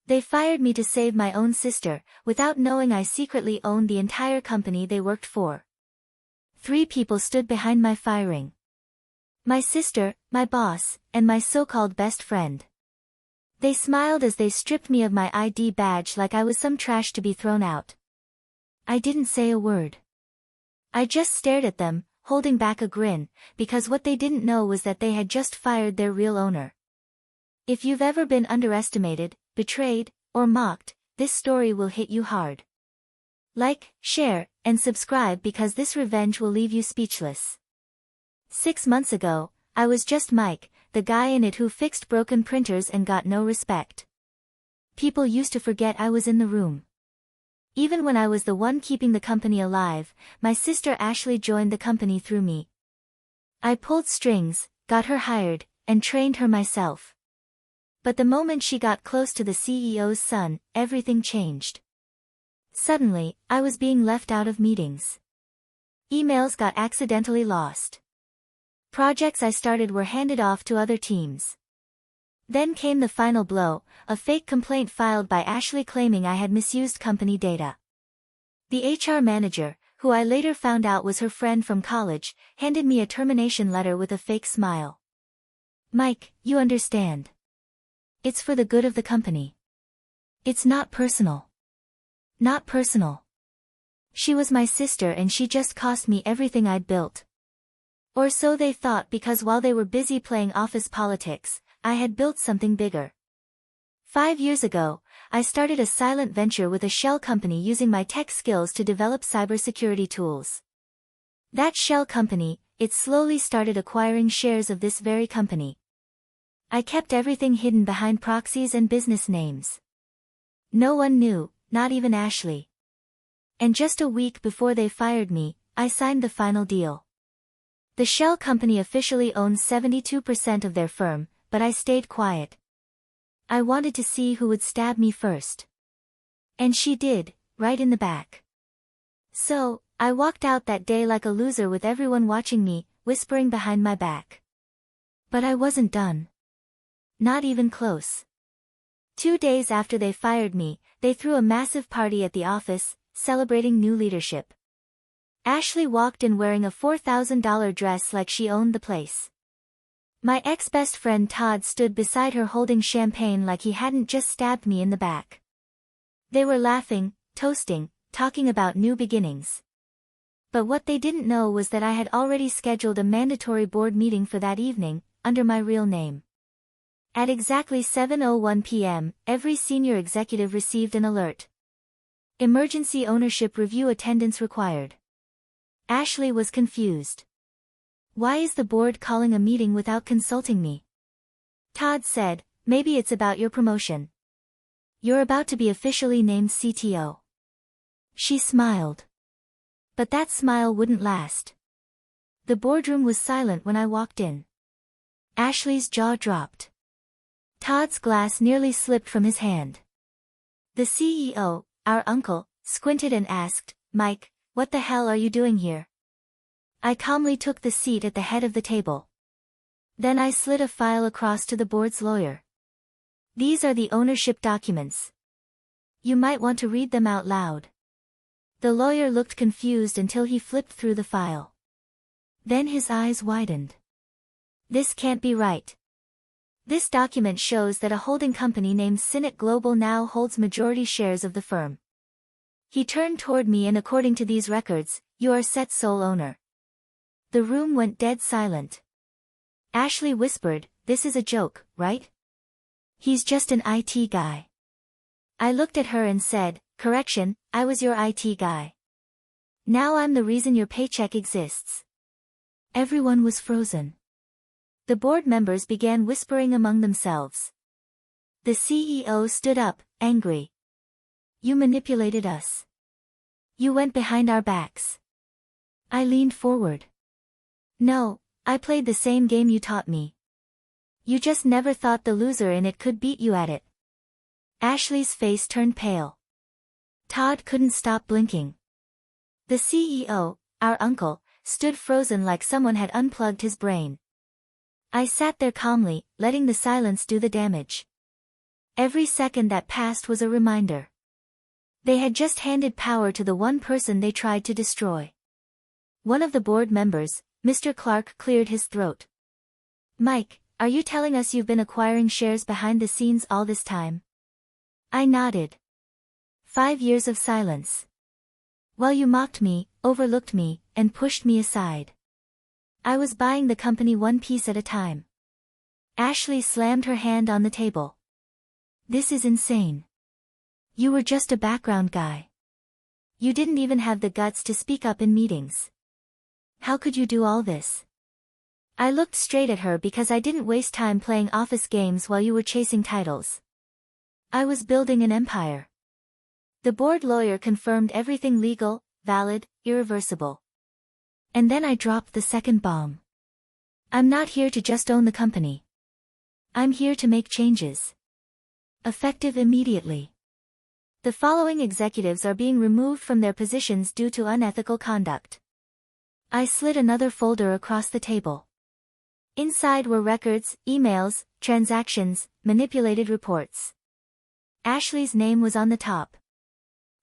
They fired me to save my own sister, without knowing I secretly owned the entire company they worked for. 3 people stood behind my firing. My sister, my boss, and my so-called best friend. They smiled as they stripped me of my ID badge like I was some trash to be thrown out. I didn't say a word. I just stared at them, holding back a grin, because what they didn't know was that they had just fired their real owner. If you've ever been underestimated, betrayed, or mocked, this story will hit you hard. Like, share, and subscribe because this revenge will leave you speechless. 6 months ago, I was just Mike, the guy in it who fixed broken printers and got no respect. People used to forget I was in the room. Even when I was the one keeping the company alive, my sister Ashley joined the company through me. I pulled strings, got her hired, and trained her myself. But the moment she got close to the CEO's son, everything changed. Suddenly, I was being left out of meetings. Emails got accidentally lost. Projects I started were handed off to other teams. Then came the final blow, a fake complaint filed by Ashley claiming I had misused company data. The HR manager, who I later found out was her friend from college, handed me a termination letter with a fake smile. "Mike, you understand. It's for the good of the company. It's not personal. Not personal. She was my sister and she just cost me everything I'd built." Or so they thought because while they were busy playing office politics, I had built something bigger. 5 years ago, I started a silent venture with a shell company using my tech skills to develop cybersecurity tools. That shell company, it slowly started acquiring shares of this very company. I kept everything hidden behind proxies and business names. No one knew, not even Ashley. And just a week before they fired me, I signed the final deal. The shell company officially owns 72% of their firm, but I stayed quiet. I wanted to see who would stab me first. And she did, right in the back. So, I walked out that day like a loser with everyone watching me, whispering behind my back. But I wasn't done. Not even close. 2 days after they fired me, they threw a massive party at the office, celebrating new leadership. Ashley walked in wearing a $4,000 dress like she owned the place. My ex-best friend Todd stood beside her holding champagne like he hadn't just stabbed me in the back. They were laughing, toasting, talking about new beginnings. But what they didn't know was that I had already scheduled a mandatory board meeting for that evening, under my real name. At exactly 7:01 p.m., every senior executive received an alert. Emergency ownership review attendance required. Ashley was confused. "Why is the board calling a meeting without consulting me?" Todd said, "Maybe it's about your promotion. You're about to be officially named CTO." She smiled. But that smile wouldn't last. The boardroom was silent when I walked in. Ashley's jaw dropped. Todd's glass nearly slipped from his hand. The CEO, our uncle, squinted and asked, "Mike, what the hell are you doing here?" I calmly took the seat at the head of the table. Then I slid a file across to the board's lawyer. "These are the ownership documents. You might want to read them out loud." The lawyer looked confused until he flipped through the file. Then his eyes widened. "This can't be right. This document shows that a holding company named Sinet Global now holds majority shares of the firm." He turned toward me and according to these records, you are set sole owner. The room went dead silent. Ashley whispered, "This is a joke, right? He's just an IT guy." I looked at her and said, "Correction, I was your IT guy. Now I'm the reason your paycheck exists." Everyone was frozen. The board members began whispering among themselves. The CEO stood up, angry. "You manipulated us. You went behind our backs." I leaned forward. "No, I played the same game you taught me. You just never thought the loser in it could beat you at it." Ashley's face turned pale. Todd couldn't stop blinking. The CEO, our uncle, stood frozen like someone had unplugged his brain. I sat there calmly, letting the silence do the damage. Every second that passed was a reminder. They had just handed power to the one person they tried to destroy. One of the board members, Mr. Clark, cleared his throat. "Mike, are you telling us you've been acquiring shares behind the scenes all this time?" I nodded. 5 years of silence. While you mocked me, overlooked me, and pushed me aside. I was buying the company one piece at a time. Ashley slammed her hand on the table. "This is insane. You were just a background guy. You didn't even have the guts to speak up in meetings. How could you do all this?" I looked straight at her because I didn't waste time playing office games while you were chasing titles. I was building an empire. The board lawyer confirmed everything legal, valid, irreversible. And then I dropped the second bomb. "I'm not here to just own the company. I'm here to make changes. Effective immediately. The following executives are being removed from their positions due to unethical conduct." I slid another folder across the table. Inside were records, emails, transactions, manipulated reports. Ashley's name was on the top.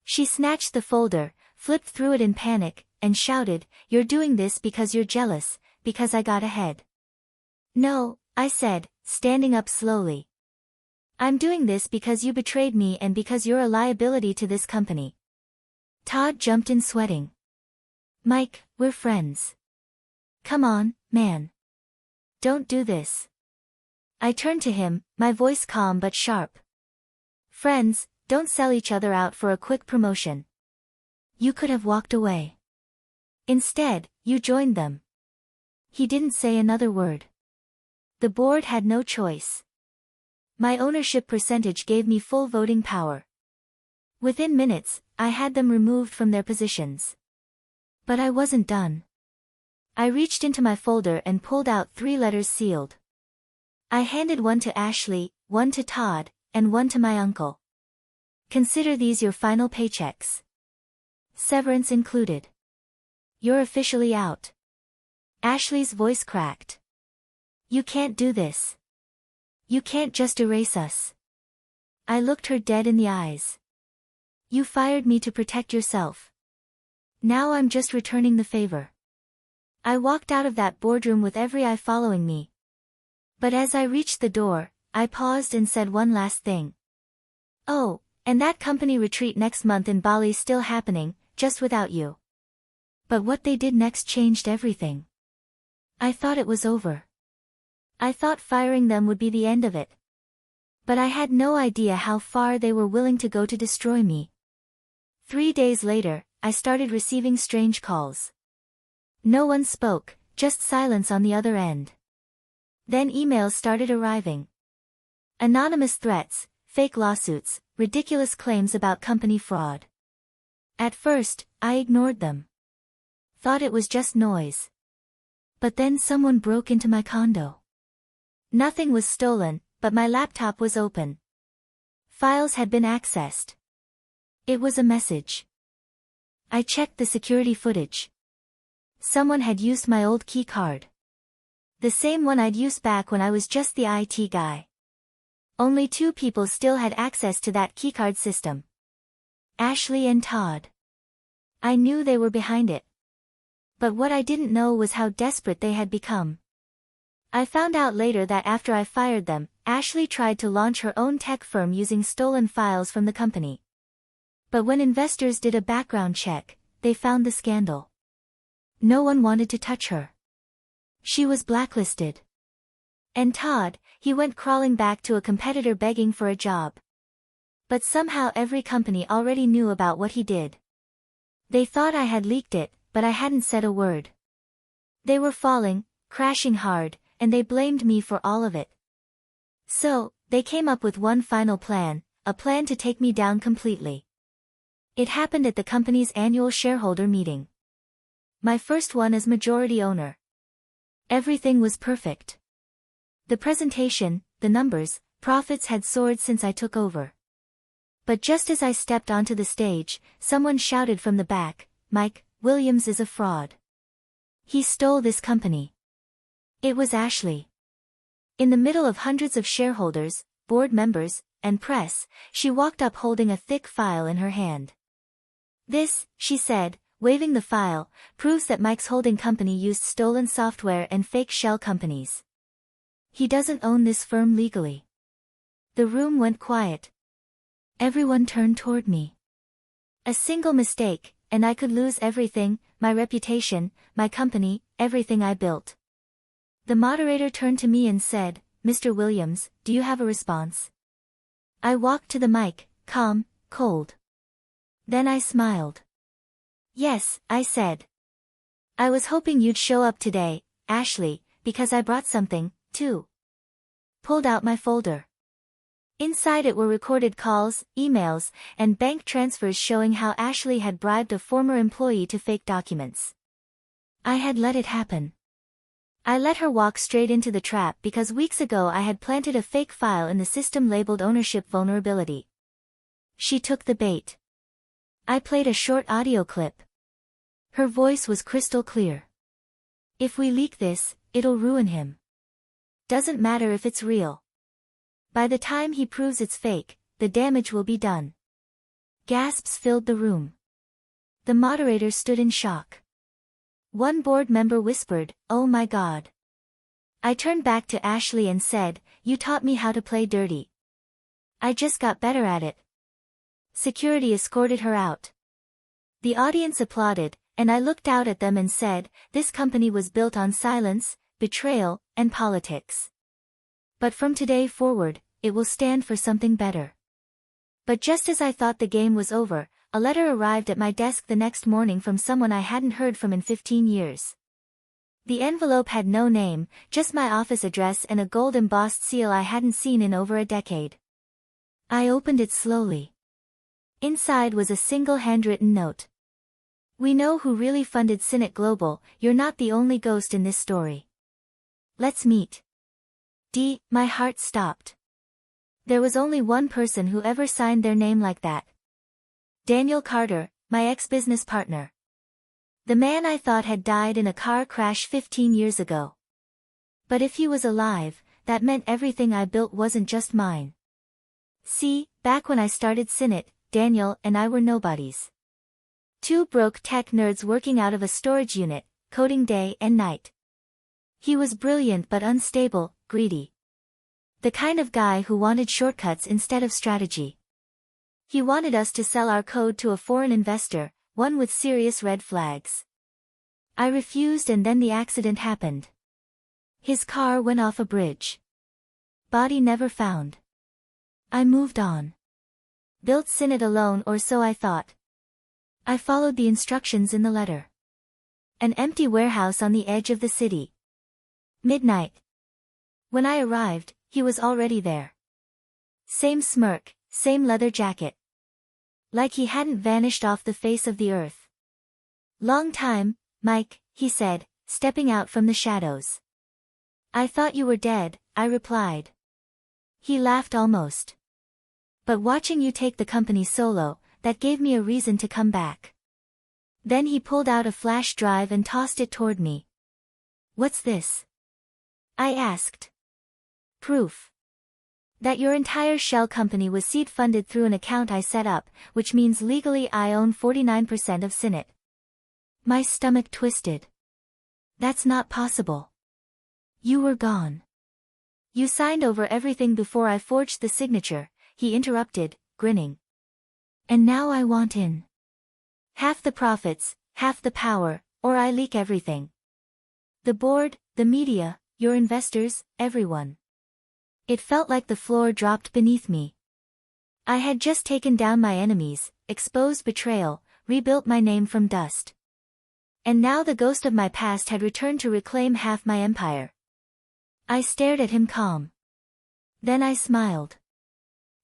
She snatched the folder, flipped through it in panic, and shouted, "You're doing this because you're jealous, because I got ahead." "No," I said, standing up slowly. "I'm doing this because you betrayed me and because you're a liability to this company." Todd jumped in sweating. "Mike, we're friends. Come on, man. Don't do this." I turned to him, my voice calm but sharp. "Friends don't sell each other out for a quick promotion. You could have walked away. Instead, you joined them." He didn't say another word. The board had no choice. My ownership percentage gave me full voting power. Within minutes, I had them removed from their positions. But I wasn't done. I reached into my folder and pulled out 3 letters sealed. I handed one to Ashley, one to Todd, and one to my uncle. "Consider these your final paychecks. Severance included. You're officially out." Ashley's voice cracked. "You can't do this. You can't just erase us." I looked her dead in the eyes. "You fired me to protect yourself. Now I'm just returning the favor." I walked out of that boardroom with every eye following me. But as I reached the door, I paused and said one last thing. "Oh, and that company retreat next month in Bali's still happening, just without you." But what they did next changed everything. I thought it was over. I thought firing them would be the end of it. But I had no idea how far they were willing to go to destroy me. 3 days later, I started receiving strange calls. No one spoke, just silence on the other end. Then emails started arriving. Anonymous threats, fake lawsuits, ridiculous claims about company fraud. At first, I ignored them. Thought it was just noise. But then someone broke into my condo. Nothing was stolen, but my laptop was open. Files had been accessed. It was a message. I checked the security footage. Someone had used my old key card. The same one I'd used back when I was just the IT guy. Only 2 people still had access to that keycard system. Ashley and Todd. I knew they were behind it. But what I didn't know was how desperate they had become. I found out later that after I fired them, Ashley tried to launch her own tech firm using stolen files from the company. But when investors did a background check, they found the scandal. No one wanted to touch her. She was blacklisted. And Todd, he went crawling back to a competitor begging for a job. But somehow every company already knew about what he did. They thought I had leaked it, but I hadn't said a word. They were falling, crashing hard, and they blamed me for all of it. So, they came up with one final plan, a plan to take me down completely. It happened at the company's annual shareholder meeting. My first one as majority owner. Everything was perfect. The presentation, the numbers, profits had soared since I took over. But just as I stepped onto the stage, someone shouted from the back, "Mike, Williams is a fraud. He stole this company." It was Ashley. In the middle of hundreds of shareholders, board members, and press, she walked up holding a thick file in her hand. "This," she said, waving the file, "proves that Mike's holding company used stolen software and fake shell companies. He doesn't own this firm legally." The room went quiet. Everyone turned toward me. A single mistake, and I could lose everything, my reputation, my company, everything I built. The moderator turned to me and said, "Mr. Williams, do you have a response?" I walked to the mic, calm, cold. Then I smiled. "Yes," I said. "I was hoping you'd show up today, Ashley, because I brought something, too." Pulled out my folder. Inside it were recorded calls, emails, and bank transfers showing how Ashley had bribed a former employee to fake documents. I had let it happen. I let her walk straight into the trap because weeks ago I had planted a fake file in the system labeled ownership vulnerability. She took the bait. I played a short audio clip. Her voice was crystal clear. "If we leak this, it'll ruin him. Doesn't matter if it's real. By the time he proves it's fake, the damage will be done." Gasps filled the room. The moderator stood in shock. One board member whispered, "Oh my God." I turned back to Ashley and said, "You taught me how to play dirty. I just got better at it." Security escorted her out. The audience applauded, and I looked out at them and said, "This company was built on silence, betrayal, and politics. But from today forward, it will stand for something better." But just as I thought the game was over, a letter arrived at my desk the next morning from someone I hadn't heard from in 15 years. The envelope had no name, just my office address and a gold-embossed seal I hadn't seen in over a decade. I opened it slowly. Inside was a single handwritten note. "We know who really funded Cynet Global, you're not the only ghost in this story. Let's meet." My heart stopped. There was only one person who ever signed their name like that. Daniel Carter, my ex-business partner. The man I thought had died in a car crash 15 years ago. But if he was alive, that meant everything I built wasn't just mine. See, back when I started Cynet, Daniel and I were nobodies. Two broke tech nerds working out of a storage unit, coding day and night. He was brilliant but unstable, greedy. The kind of guy who wanted shortcuts instead of strategy. He wanted us to sell our code to a foreign investor, one with serious red flags. I refused and then the accident happened. His car went off a bridge. Body never found. I moved on. Built Cynet alone, or so I thought. I followed the instructions in the letter. An empty warehouse on the edge of the city. Midnight. When I arrived, he was already there. Same smirk, same leather jacket. Like he hadn't vanished off the face of the earth. "Long time, Mike," he said, stepping out from the shadows. "I thought you were dead," I replied. He laughed almost. "But watching you take the company solo, that gave me a reason to come back." Then he pulled out a flash drive and tossed it toward me. "What's this?" I asked. "Proof that your entire shell company was seed funded through an account I set up, which means legally I own 49% of Cynet." My stomach twisted. "That's not possible. You were gone. You signed over everything before I forged the signature," he interrupted, grinning. "And now I want in. Half the profits, half the power, or I leak everything. The board, the media, your investors, everyone." It felt like the floor dropped beneath me. I had just taken down my enemies, exposed betrayal, rebuilt my name from dust. And now the ghost of my past had returned to reclaim half my empire. I stared at him calm. Then I smiled.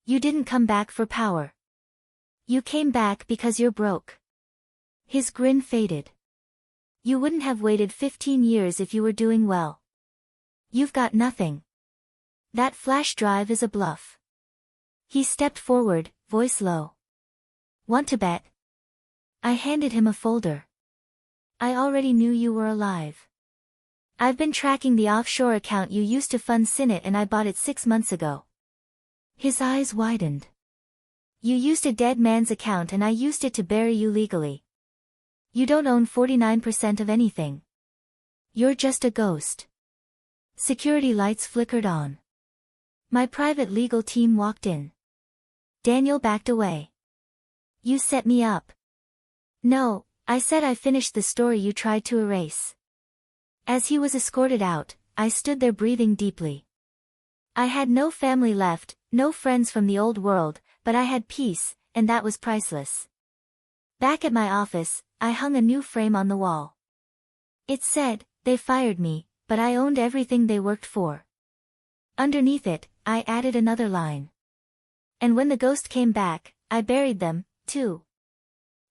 "You didn't come back for power. You came back because you're broke." His grin faded. "You wouldn't have waited 15 years if you were doing well. You've got nothing. That flash drive is a bluff." He stepped forward, voice low. "Want to bet?" I handed him a folder. "I already knew you were alive. I've been tracking the offshore account you used to fund Cynet and I bought it 6 months ago." His eyes widened. You used a dead man's account and I used it to bury you legally. You don't own 49% of anything. You're just a ghost. Security lights flickered on. My private legal team walked in. Daniel backed away. You set me up. No, I said I finished the story you tried to erase. As he was escorted out, I stood there breathing deeply. I had no family left, no friends from the old world, but I had peace, and that was priceless. Back at my office, I hung a new frame on the wall. It said, "They fired me, but I owned everything they worked for." Underneath it, I added another line. And when the ghost came back, I buried them, too.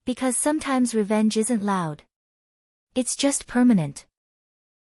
Because sometimes revenge isn't loud. It's just permanent.